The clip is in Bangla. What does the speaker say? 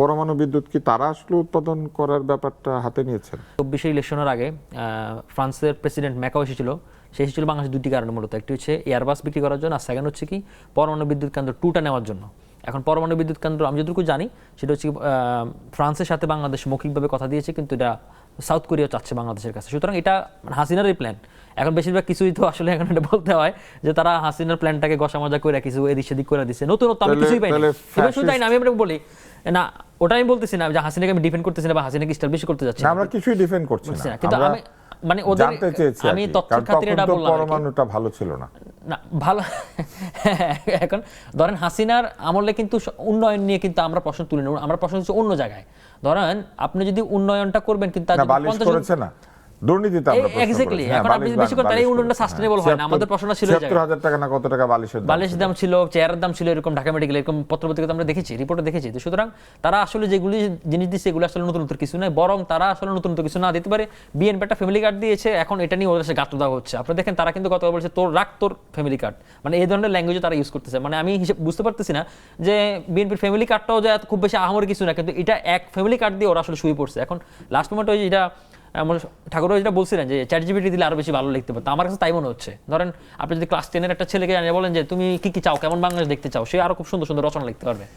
পরমাণু বিদ্যুৎ কি তারা আসলে উৎপাদন করার ব্যাপারটা হাতে নিয়েছেন? 24 ইলেকশনের আগে ফ্রান্সের প্রেসিডেন্ট ম্যাকাও এসেছিল। সে এসেছিল বাংলাদেশের দুটি কারণে মূলত, একটি হচ্ছে এয়ারবাস বিক্রি করার জন্য, আর সেকেন্ড হচ্ছে কি পরমাণু বিদ্যুৎ কেন্দ্র 2টা নেওয়ার জন্য। এখন পরমাণু বিদ্যুৎ কেন্দ্র আমি যতটুকু জানি সেটা হচ্ছে ফ্রান্সের সাথে বাংলাদেশ মৌখিকভাবে কথা দিয়েছে, কিন্তু এটা সাউথ কোরিয়া চাচ্ছে বাংলাদেশের কাছে। সুতরাং এটা হাসিনারই প্ল্যান। এখন বেশিরভাগ কিছুই তো আসলে এখন এটা বলতে হয় যে তারা হাসিনার প্ল্যানটাকে গসা মজা করে কিছু এদিক সেদিক করে দিচ্ছে, নতুনত্ব আমি কিছুই পাইনি। এবার শুধু তাই না, আমি আপনাকে বলি না, ওটা আমি বলতেছি না যে হাসিনাকে আমি ডিফেন্ড করতেছি না বা হাসিনাকে স্টাবলিশ করতে যাচ্ছি না, আমরা কিছুই ডিফেন্ড করছি না, কিন্তু আমি মানে ওদের জানতে চেয়েছি আমি তথ্যের খাতিরে এটা বললাম। পরমাণুটা ভালো ছিল না, না ভালো এখন ধরেন হাসিনার আমলে কিন্তু উন্নয়ন নিয়ে কিন্তু আমরা প্রশ্ন তুলি না, আমরা প্রশ্ন হচ্ছে অন্য জায়গায়। ধরেন আপনি যদি উন্নয়নটা করবেন কিন্তু তার বালিশ করেছে না, দুর্নীতিতে আমরা প্রশ্ন এক্স্যাক্টলি। করেছি। এখন আপনি বেশি করে তাহলে উন্নয়নটা সাস্টেনেবল হয় না। আমাদের প্রশ্ন ছিল ৭৬,০০০ টাকা না কত টাকা বালিশের দাম ছিল, চেয়ারের দাম ছিল, এরকম ঢাকা মেডিকেল এরকম পত্রপত্রিকা আমরা দেখেছি, রিপোর্টে দেখেছি। তো সুতরাং তারা আসলে যেগুলি জিনিস দিচ্ছে এগুলো আসলে নতুন কিছু নয়, বরং তারা আসলে নতুন কিছু না দিতে পারে। বিএনপি একটা ফ্যামিলি কার্ড দিয়েছে, এখন এটা নিয়ে ওদের সাথে গাঁট দেওয়া হচ্ছে। আপনি দেখেন তারা কিন্তু গতবার বলছে তোর রাখ তোর ফ্যামিলি কার্ড, মানে এই ধরনের ল্যাঙ্গুয়েজ তারা ইউজ করতেছে। মানে আমি হিসেব বুঝতে পারতেছি না যে বিএনপির ফ্যামিলি কার্ডটাও যে খুব বেশি আহামরি কিছু না, কিন্তু এটা এক ফ্যামিলি কার্ড দিয়ে ওরা আসলে শুয়ে পড়ছে। এখন লাস্ট মোমেন্টে ওই এটা ঠাকুর যেটা বলছিলেন যে চ্যাট জিপিটি দিলে আরো বেশি ভালো লিখতে পারতো, আমার কাছে তাই মনে হচ্ছে। ধরেন আপনি যদি ক্লাস 10-এর একটা ছেলেকে জানিয়ে বলেন যে তুমি কি কি চাও, কেমন বাংলাদেশ দেখতে চাও, সে আরো খুব সুন্দর সুন্দর রচনা লিখতে পারবে।